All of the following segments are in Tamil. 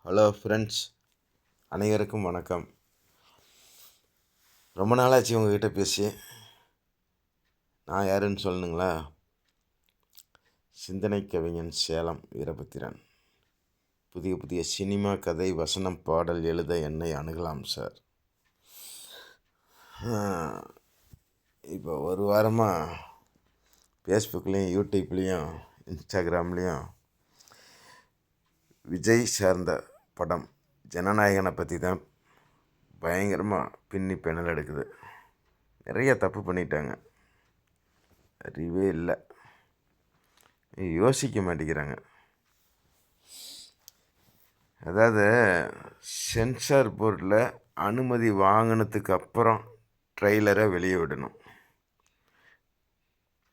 ஹலோ ஃப்ரெண்ட்ஸ், அனைவருக்கும் வணக்கம். ரொம்ப நாளாச்சு உங்ககிட்ட பேசி. நான் யாருன்னு சொல்லணுங்களா? சிந்தனை கவிஞன் சேலம் வீரபத்திரன். புதிய புதிய சினிமா கதை வசனம் பாடல் எழுத என்னை அணுகலாம் சார். இப்போ ஒரு வாரமாக ஃபேஸ்புக்லேயும் யூடியூப்லேயும் இன்ஸ்டாகிராம்லேயும் விஜய் சார்ந்த படம் ஜனநாயகனை பற்றி தான் பயங்கரமாக பின்னி பெணல் எடுக்குது. நிறைய தப்பு பண்ணிட்டாங்க, அறிவே இல்லை, யோசிக்க மாட்டேங்கிறாங்க. அதாவது சென்சார் போர்டில் அனுமதி வாங்கினதுக்கு அப்புறம் ட்ரெய்லரை வெளியே விடணும்.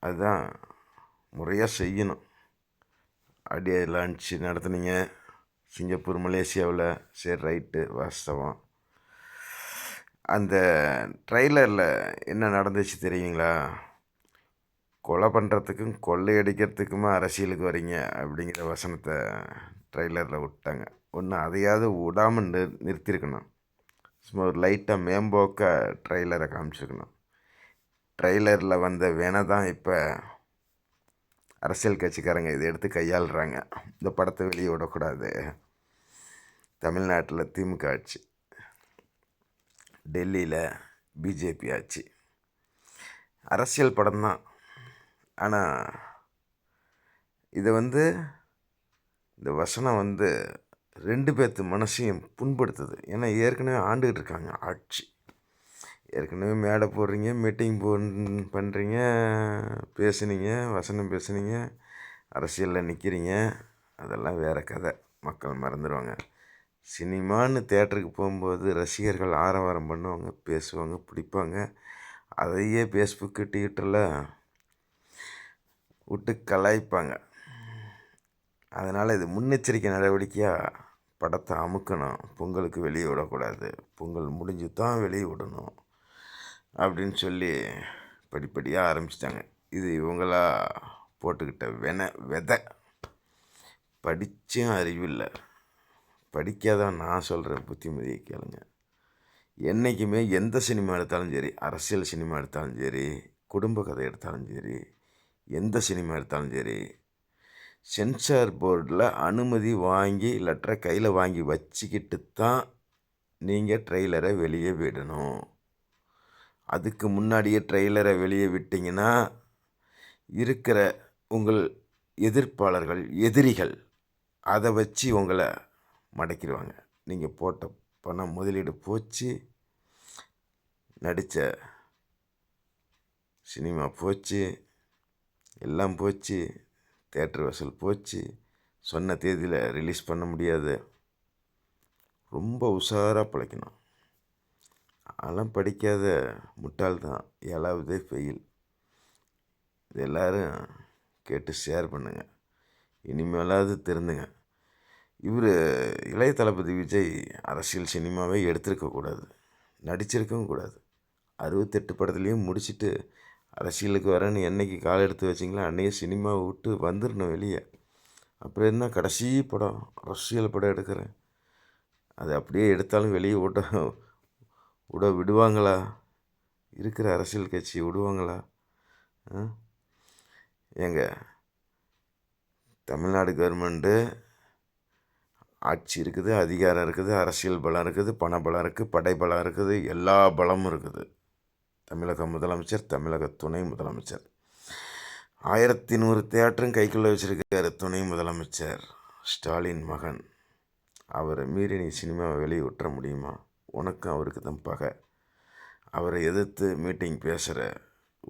அதுதான் முறையாக செய்யணும். ஆடியோ லான்ச் நடத்துனீங்க சிங்கப்பூர், மலேசியாவில். சரி, ரைட்டு, வாஸ்தவம். அந்த ட்ரெய்லரில் என்ன நடந்துச்சு தெரியுங்களா? கொலை பண்ணுறதுக்கும் கொள்ளையடிக்கிறதுக்குமா அரசியலுக்கு வரீங்க அப்படிங்கிற வசனத்தை ட்ரெய்லரில் விட்டாங்க. ஒன்று அதையாவது விடாமல் நிறுத்தியிருக்கணும். சும்மா ஒரு லைட்டாக மேம்போக்க ட்ரெய்லரை காமிச்சிருக்கணும். ட்ரெய்லரில் வந்த வேணை தான் இப்போ அரசியல் கட்சிக்காரங்க இதை எடுத்து கையாளுறாங்க. இந்த படத்தை வெளியே விடக்கூடாது. தமிழ்நாட்டில் திமுக ஆட்சி, டெல்லியில் பிஜேபி ஆட்சி. அரசியல் படம் தான். ஆனால் இதை இந்த வசனம் ரெண்டு பேர்த்து மனசையும் புண்படுத்துது. ஏன்னா ஏற்கனவே ஆண்டுகிட்டு இருக்காங்க ஆட்சி. ஏற்கனவே மேடை போடுறீங்க, மீட்டிங் பண்ணுறீங்க, பேசுனீங்க, வசனம் பேசுனீங்க, அரசியலில் நிற்கிறீங்க. அதெல்லாம் வேறு கதை, மக்கள் மறந்துடுவாங்க. சினிமான்னு தேட்டருக்கு போகும்போது ரசிகர்கள் ஆரவாரம் பண்ணுவாங்க, பேசுவாங்க, பிடிப்பாங்க. அதையே ஃபேஸ்புக்கு, ட்விட்டரில் விட்டு கலாய்ப்பாங்க. அதனால் இது முன்னெச்சரிக்கை நடவடிக்கையாக படத்தை அமுக்கணும். பொங்கலுக்கு வெளியே விடக்கூடாது, பொங்கல் முடிஞ்சு தான் வெளியே விடணும் அப்படின்னு சொல்லி படிப்படியாக ஆரம்பிச்சிட்டாங்க. இது இவங்களா போட்டுக்கிட்ட விதை. படித்தும் அறிவில்லை. படிக்காதான் நான் சொல்கிறேன், புத்திமதியை கேளுங்க. என்றைக்குமே எந்த சினிமா எடுத்தாலும் சரி, அரசியல் சினிமா எடுத்தாலும் சரி, குடும்ப கதை எடுத்தாலும் சரி, எந்த சினிமா எடுத்தாலும் சரி, சென்சார் போர்டில் அனுமதி வாங்கி லெட்டரை கையில் வாங்கி வச்சுக்கிட்டு தான் நீங்கள் ட்ரெய்லரை வெளியே விடணும். அதுக்கு முன்னாடியே ட்ரெய்லரை வெளியே விட்டிங்கன்னா இருக்கிற உங்கள் எதிர்ப்பாளர்கள், எதிரிகள் அதை வச்சு உங்களை மடக்கிடுவாங்க. நீங்கள் போட்ட பணம், முதலீடு போச்சு, நடித்த சினிமா போச்சு, எல்லாம் போச்சு, தேட்டர் வசூல் போச்சு, சொன்ன தேதியில் ரிலீஸ் பண்ண முடியாது. ரொம்ப உஷாராக பிழைக்கணும். அதெல்லாம் படிக்காத முட்டாள் தான், 7வது ஃபெயில். இது எல்லோரும் கேட்டு ஷேர் பண்ணுங்கள். இனிமேலாவது திருந்துங்க. இவர் இளைய தளபதி விஜய் அரசியல் சினிமாவே எடுத்திருக்கக்கூடாது, நடிச்சிருக்கவும் கூடாது. 68 படத்துலேயும் முடிச்சுட்டு அரசியலுக்கு வரேன்னு என்றைக்கு கால் எடுத்து வச்சிங்களோ அன்றைக்கி சினிமாவை விட்டு வந்துடணும் வெளியே. அப்புறம் என்ன கடைசி படம் அரசியல் படம் எடுக்கிறேன், அது அப்படியே எடுத்தாலும் வெளியே விட விடுவாங்களா? இருக்கிற அரசியல் கட்சி விடுவாங்களா? ஏங்க, தமிழ்நாடு கவர்மெண்ட்டு ஆட்சி இருக்குது, அதிகாரம் இருக்குது, அரசியல் பலம் இருக்குது, பண பலம் இருக்குது, படை பலம் இருக்குது, எல்லா பலமும் இருக்குது. தமிழக முதலமைச்சர், தமிழக துணை முதலமைச்சர் 1100 தியேட்டரும் கைக்குள்ளே வச்சுருக்காரு துணை முதலமைச்சர் ஸ்டாலின் மகன். அவரை மீறி நீ சினிமாவை வெளியே விட்டுற முடியுமா? உனக்கும் அவருக்கு தான் பகை. அவரை எதிர்த்து மீட்டிங் பேசுகிற,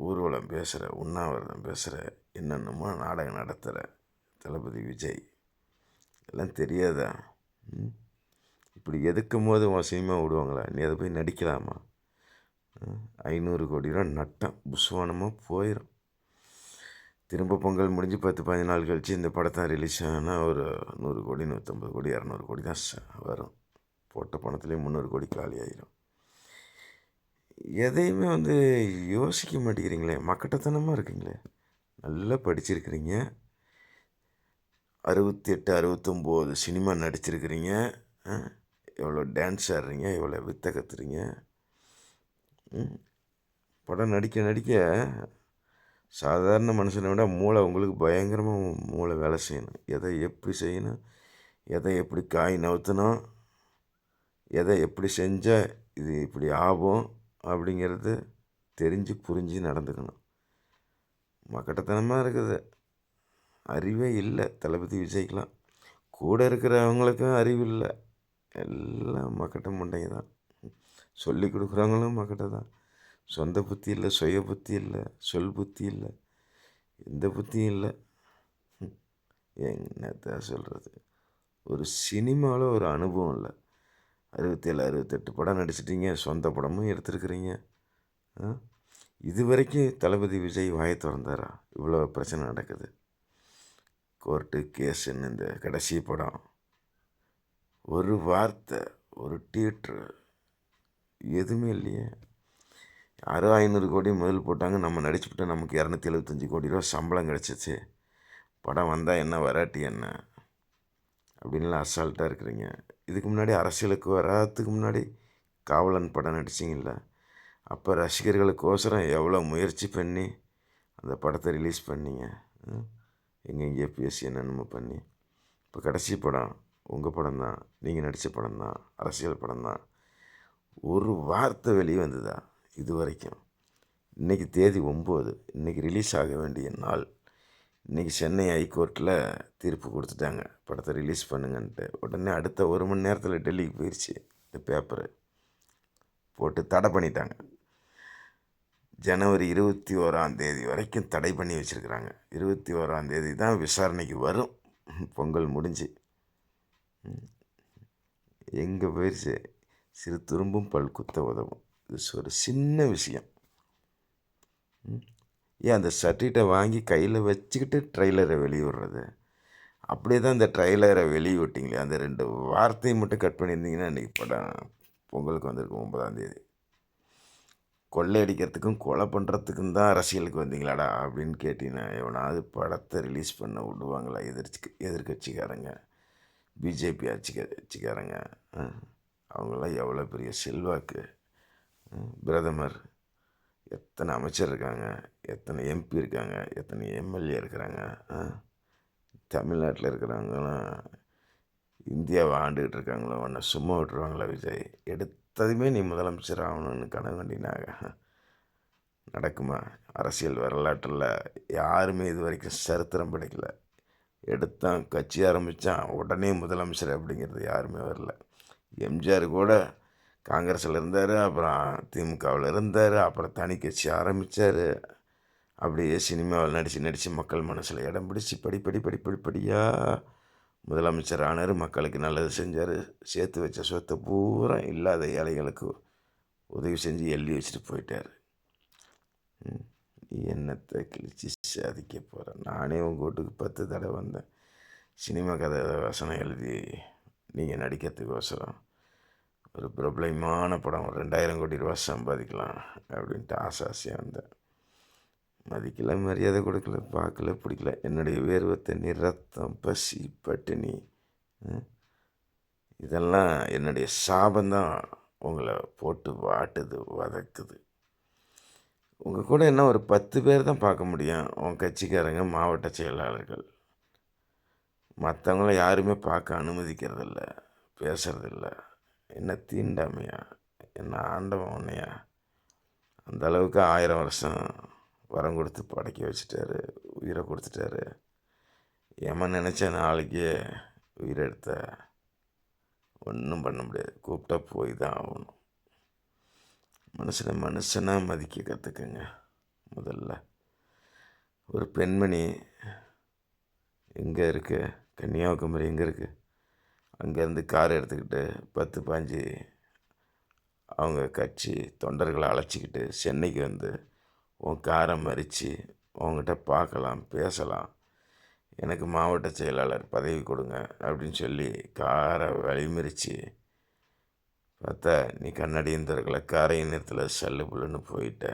ஊர்வலம் பேசுகிற, உண்ணாவிரதம் பேசுகிற, என்னென்னமோ நாடகம் நடத்துகிற தளபதி விஜய், எல்லாம் தெரியாதா? இப்படி எதுக்கும் போது உன் சினிமா விடுவாங்களா? நீ அதை போய் நடிக்கலாமா? 500 கோடி ரூபா நட்டம் புஸ்வானமாக போயிடும். திரும்ப பொங்கல் முடிஞ்சு 10-15 நாள் கழித்து இந்த படத்தை ரிலீஸ் ஆனால் ஒரு 100 கோடி, 150 கோடி, 200 கோடி தான் வரும். போட்ட பணத்துலேயே 300 கோடி காலி ஆகிரும். எதையுமே யோசிக்க மாட்டேங்கிறீங்களே, மக்கட்டத்தனமாக இருக்கீங்களே. நல்லா படிச்சிருக்கிறீங்க, 68-69 சினிமா நடிச்சிருக்கிறீங்க, எவ்வளோ டான்ஸ் ஆடுறீங்க, எவ்வளோ வித்தை கத்துறீங்க. படம் நடிக்க நடிக்க சாதாரண மனுஷனை விட மூளை உங்களுக்கு பயங்கரமாக மூளை வேலை செய்யணும். எதை எப்படி செய்யணும், எதை எப்படி காய் நவுத்தணும், எதை எப்படி செஞ்சால் இது இப்படி ஆகும் அப்படிங்கிறது தெரிஞ்சு புரிஞ்சு நடந்துக்கணும். மக்கட்டத்தனமாக இருக்குது. அறிவே இல்லை தளபதி விஜய்க்கெலாம். கூட இருக்கிறவங்களுக்கும் அறிவு இல்லை. எல்லாம் மக்கட்ட முண்டைங்க தான். சொல்லி கொடுக்குறவங்களும் மக்கட்ட தான். சொந்த புத்தி இல்லை, சுய புத்தி இல்லை, சொல் புத்தி இல்லை, எந்த புத்தியும் இல்லை. என்னத்த சொல்கிறது. ஒரு சினிமாவில் ஒரு அனுபவம் இல்லை. 67 68 படம் நடிச்சிட்டிங்க, சொந்த படமும் எடுத்துருக்குறீங்க. இது வரைக்கும் தளபதி விஜய் வாயை திறந்தாரா? இவ்வளோ பிரச்சனை நடக்குது. கோர்ட்டு கேஸுன்னு இந்த கடைசி படம் ஒரு வார்த்தை, ஒரு தியேட்ரு எதுவுமே இல்லையே. யாரோ 500 கோடி முதல் போட்டாங்க, நம்ம நடிச்சுவிட்டு நமக்கு 275 கோடி ரூபா சம்பளம் கிடச்சிச்சு. படம் வந்தால் என்ன, வராட்டி என்ன அப்படின்லாம் அசால்ட்டாக இருக்கிறீங்க. இதுக்கு முன்னாடி அரசியலுக்கு வராதுக்கு முன்னாடி காவலன் படம் நடிச்சிங்கல்ல, அப்போ ரசிகர்களுக்கோசரம் எவ்வளோ முயற்சி பண்ணி அந்த படத்தை ரிலீஸ் பண்ணிங்க. எங்கெங்கே பேசி என்னென்னமோ பண்ணி. இப்போ கடைசி படம் உங்கள் படம் தான், நீங்கள் நடித்த படம் தான், அரசியல் படம் தான். ஒரு வார்த்தை வெளியே வந்ததா இது வரைக்கும்? இன்றைக்கி தேதி 9, இன்றைக்கி ரிலீஸ் ஆக வேண்டிய நாள். இன்றைக்கி சென்னை ஹைகோர்ட்டில் தீர்ப்பு கொடுத்துட்டாங்க, படத்தை ரிலீஸ் பண்ணுங்கன்ட்டு. உடனே அடுத்த 1 மணி நேரத்தில் டெல்லிக்கு போயிடுச்சு. இந்த பேப்பரு போட்டு தடை பண்ணிட்டாங்க. ஜனவரி 21 வரைக்கும் தடை பண்ணி வச்சுருக்குறாங்க. 21 தான் விசாரணைக்கு வரும். பொங்கல் முடிஞ்சு எங்கே போயிடுச்சு. சிறு துரும்பும் பல் குத்த உதவும். இது ஒரு சின்ன விஷயம். ஏன் அந்த சர்டிஃபிகேட்டை வாங்கி கையில் வச்சுக்கிட்டு ட்ரெய்லரை வெளியிடுறது? அப்படியே தான் இந்த ட்ரெய்லரை வெளியிட்டீங்களே, அந்த 2 வார்த்தையை மட்டும் கட் பண்ணியிருந்தீங்கன்னா இன்றைக்கி படம் பொங்கலுக்கு வந்திருக்கும் 9 கொள்ளையடிக்கிறதுக்கும் கொலை பண்ணுறதுக்கும் தான் அரசியலுக்கு வந்தீங்களாடா அப்படின்னு கேட்டீங்கன்னா எவனாவது படத்தை ரிலீஸ் பண்ண விடுவாங்களா? எதிர்கட்சிக்காரங்க, பிஜேபி கட்சிக்காரங்க. அவங்களாம் எவ்வளோ பெரிய செல்வாக்கு. பிரதமர், எத்தனை அமைச்சர் இருக்காங்க, எத்தனை எம்பி இருக்காங்க, எத்தனை எம்எல்ஏ இருக்கிறாங்க. தமிழ்நாட்டில் இருக்கிறவங்களாம் இந்தியாவை ஆண்டுகிட்டு இருக்காங்களோ, உன்னை சும்மா விட்டுருவாங்களா? விஜய் எடுத்ததுமே நீ முதலமைச்சர் ஆகணும்னு கனவு கண்டினாங்க. நடக்குமா? அரசியல் வரலாற்றில் யாருமே இது வரைக்கும் சரித்திரம் படைக்கல. எடுத்தான் கட்சி ஆரம்பித்தான் உடனே முதலமைச்சர் அப்படிங்கிறது யாருமே வரல. எம்ஜிஆர் கூட காங்கிரஸில் இருந்தார், அப்புறம் திமுகவில் இருந்தார், அப்புறம் தனி கட்சி ஆரம்பித்தார். அப்படியே சினிமாவில் நடித்து மக்கள் மனசில் இடம் பிடிச்சி படிப்படியாக முதலமைச்சர் ஆனார். மக்களுக்கு நல்லது செஞ்சார். சேர்த்து வச்ச சொத்தை பூரா இல்லாத ஏழைகளுக்கு உதவி செஞ்சு எழுதி வச்சுட்டு போயிட்டார். என்னத்தை கிழிச்சு சாதிக்க போகிறேன்? நானே உங்கள் வீட்டுக்கு 10 தடவை வந்தேன். சினிமா கதை வசனம் எழுதி நீங்கள் நடிக்கிறதுக்கோசரம் ஒரு பிரபலமான படம் 2000 கோடி ரூபா சம்பாதிக்கலாம் அப்படின்ட்டு ஆசையாக வந்தேன். மதிக்கல, மரியாதை கொடுக்கல, பார்க்கல, பிடிக்கல. என்னுடைய வேர்வை தண்ணி, ரத்தம், பசி, பட்டினி, இதெல்லாம் என்னுடைய சாபந்தான் உங்களை போட்டு வாட்டுது, வதக்குது. உங்கள் கூட என்ன ஒரு 10 பேர் தான் பார்க்க முடியும், உங்கள் கட்சிக்காரங்க, மாவட்ட செயலாளர்கள். மற்றவங்கள யாருமே பார்க்க அனுமதிக்கிறதில்ல, பேசுறதில்ல. என்ன தீண்டாமையா? என்ன ஆண்டவன் உன்னையா? அந்த அளவுக்கு 1000 வருஷம் வரம் கொடுத்து படைக்க வச்சுட்டாரு, உயிரை கொடுத்துட்டாரு. எமன் நினச்ச நாளைக்கே உயிரை எடுத்த ஒன்றும் பண்ண முடியாது. கூப்பிட்டா போய் தான் ஆகணும். மனுஷனாக மதிக்க கற்றுக்குங்க. முதல்ல ஒரு பெண்மணி எங்கே இருக்கு, கன்னியாகுமரி எங்கே இருக்குது, அங்கேருந்து கார் எடுத்துக்கிட்டு 10-15 அவங்க கட்சி தொண்டர்களை அழைச்சிக்கிட்டு சென்னைக்கு வந்து உன் காரை மறித்து உங்ககிட்ட பார்க்கலாம், பேசலாம், எனக்கு மாவட்ட செயலாளர் பதவி கொடுங்க அப்படின்னு சொல்லி காரை வழிமறித்து பார்த்தா நீ கண்ணாடியும் திறக்கல, காரையும் நிறுத்தல, சல்லு புல்லுன்னு போயிட்ட.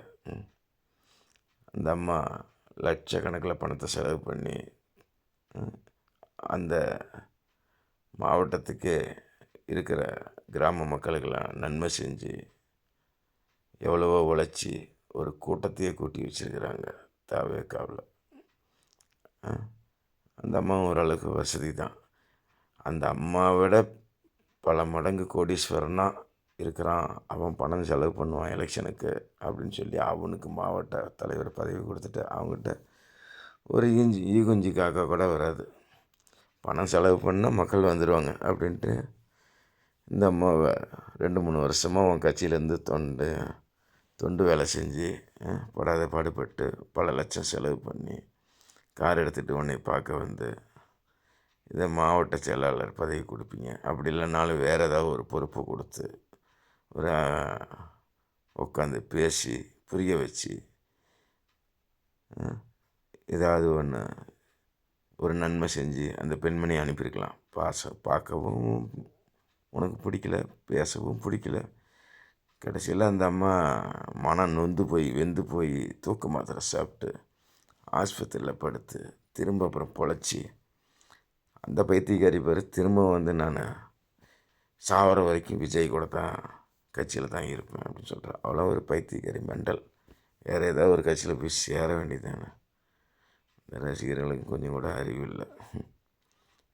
அந்த அம்மா லட்சக்கணக்கில் பணத்தை செலவு பண்ணி அந்த மாவட்டத்துக்கு இருக்கிற கிராம மக்களுக்கெல்லாம் நன்மை செஞ்சு எவ்வளவோ உழைச்சி ஒரு கூட்டத்தையே கூட்டி வச்சுருக்கிறாங்க தாவேக்காவில். அந்த அம்மா ஓரளவுக்கு வசதி தான். அந்த அம்மாவிட பல மடங்கு கோடீஸ்வரனாக இருக்கிறான், அவன் பணம் செலவு பண்ணுவான் எலெக்ஷனுக்கு அப்படின்னு சொல்லி அவனுக்கு மாவட்ட தலைவர் பதவி கொடுத்துட்டு அவங்ககிட்ட ஒரு ஈகுஞ்சி காக்கா கூட வராது. பணம் செலவு பண்ணால் மக்கள் வந்துடுவாங்க அப்படின்ட்டு இந்த அம்மாவை 2-3 வருஷமாக உன் கட்சியிலேருந்து தொண்டு வேலை செஞ்சு படாத பாடுபட்டு பல லட்சம் செலவு பண்ணி கார் எடுத்துகிட்டு உன்னை பார்க்க வந்து இதை மாவட்ட செயலாளர் பதவி கொடுப்பீங்க, அப்படி இல்லைனாலும் வேறு ஏதாவது ஒரு பொறுப்பை கொடுத்து ஒரு உட்காந்து பேசி புரிய வச்சு ஏதாவது ஒன்று ஒரு நன்மை செஞ்சு அந்த பெண்மணியை அனுப்பியிருக்கலாம். பார்க்கவும் உனக்கு பிடிக்கல, பேசவும் பிடிக்கல. கடைசியில் அந்த அம்மா மனம் நொந்து போய் வெந்து போய் தூக்க மாத்திரை சாப்பிட்டு ஆஸ்பத்திரியில் படுத்து திரும்ப அப்புறம் பொழைச்சி அந்த பைத்தியக்காரி பேர் திரும்ப வந்து நான் சாவர வரைக்கும் விஜய் கூட தான் கட்சியில் தான் இருப்பேன் அப்படின்னு சொல்கிறேன். அவ்வளோ ஒரு பைத்தியக்காரி மெண்டல். வேறு ஏதாவது ஒரு கட்சியில் போய் சேர வேண்டியதானே. இந்த ரசிகர்களுக்கு கொஞ்சம் கூட அறிவு இல்லை.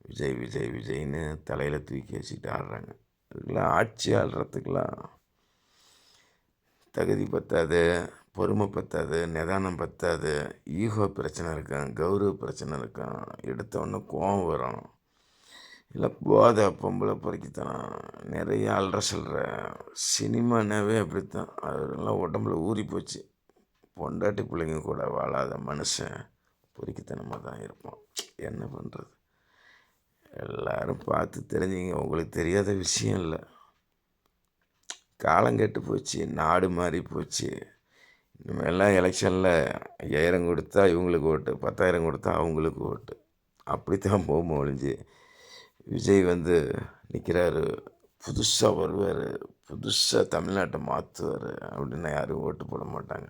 விஜய் விஜய் விஜய்னு தலையில் தூக்கி வச்சுக்கிட்டு ஆடுறாங்க. அதுக்கெல்லாம் ஆட்சி ஆடுறதுக்கெலாம் தகுதி பத்தாது, பொறுமை பத்தாது, நிதானம் பத்தாது, ஈகோ பிரச்சனை இருக்கான், கௌரவ பிரச்சனை இருக்கான், எடுத்தவொடனே கோவம் வரும், இல்லை போதை பொம்பளை பொறுக்கித்தான் நிறைய அல்ற சொல்கிற சினிமானாவே அப்படித்தான். அதெல்லாம் உடம்புல ஊறி போச்சு. பொண்டாட்டி பிள்ளைங்க கூட வாழாத மனுஷன் பொறுக்கித்தனமாக தான் இருப்பான். என்ன பண்ணுறது? எல்லோரும் பார்த்து தெரிஞ்சுங்க. உங்களுக்கு தெரியாத விஷயம் இல்லை. காலம் கெட்டு போச்சு, நாடு மாறி போச்சு. இனிமேலாம் எலெக்ஷனில் 5000 கொடுத்தா இவங்களுக்கு ஓட்டு, 10,000 கொடுத்தா அவங்களுக்கு ஓட்டு, அப்படித்தான் போகும் ஒழிஞ்சு விஜய் வந்து நிற்கிறாரு, புதுசாக வருவார், புதுசாக தமிழ்நாட்டை மாற்றுவார் அப்படின்னு யாரும் ஓட்டு போட மாட்டாங்க.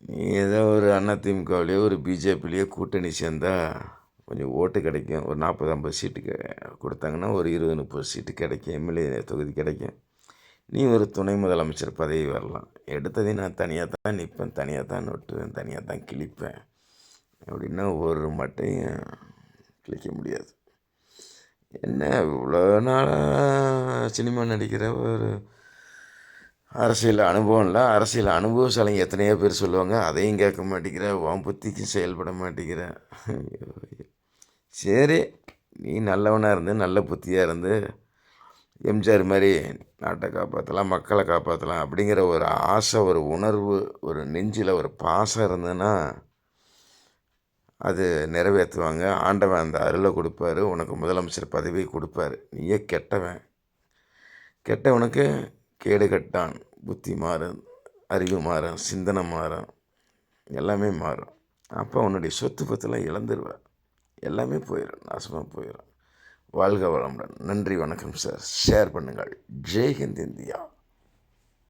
நீ ஏதோ ஒரு அதிமுகவிலையோ ஒரு பிஜேபிலேயோ கூட்டணி சேர்ந்தால் கொஞ்சம் ஓட்டு கிடைக்கும். ஒரு 40-50 சீட்டு கொடுத்தாங்கன்னா ஒரு 20-30 சீட்டு கிடைக்கும், எம்எல்ஏ தொகுதி கிடைக்கும். நீ ஒரு துணை முதலமைச்சர் பதவி வரலாம். எடுத்ததே நான் தனியாக தான் நிற்பேன், தனியாக தான் நொட்டுவேன், தனியாக தான் கிழிப்பேன் அப்படின்னா ஒரு மட்டையும் கிழிக்க முடியாது. என்ன இவ்வளோ நாளாக சினிமா நடிக்கிற ஒரு அரசியல் அனுபவம் இல்லை, அரசியல் அனுபவசாலிங்க எத்தனையோ பேர் சொல்லுவாங்க, அதையும் கேட்க மாட்டேங்கிற, உன் புத்திக்கும் செயல்பட மாட்டேங்கிற. சரி, நீ நல்லவனாக இருந்து நல்ல புத்தியாக இருந்து எம்ஜிஆர் மாதிரி நாட்டை காப்பாற்றலாம், மக்களை காப்பாற்றலாம் அப்படிங்கிற ஒரு ஆசை, ஒரு உணர்வு, ஒரு நெஞ்சில் ஒரு பாசம் இருந்ததுன்னா அது நிறைவேற்றுவாங்க. ஆண்டவன் அந்த அருளை கொடுப்பாரு, உனக்கு முதலமைச்சர் பதவி கொடுப்பாரு. நீயே கெட்டவனுக்கு கேடு கட்டான், புத்தி மாறும், அறிவு மாறும், சிந்தனை மாறும், எல்லாமே மாறும். அப்போ உன்னுடைய சொத்து பத்தெல்லாம் இழந்துருவார், எல்லாமே போயிடும், நாசமாக போயிடும். வாழ்க வளமுடன். நன்றி, வணக்கம் சார். ஷேர் பண்ணுங்கள். ஜெய் ஹிந்த் இந்தியா.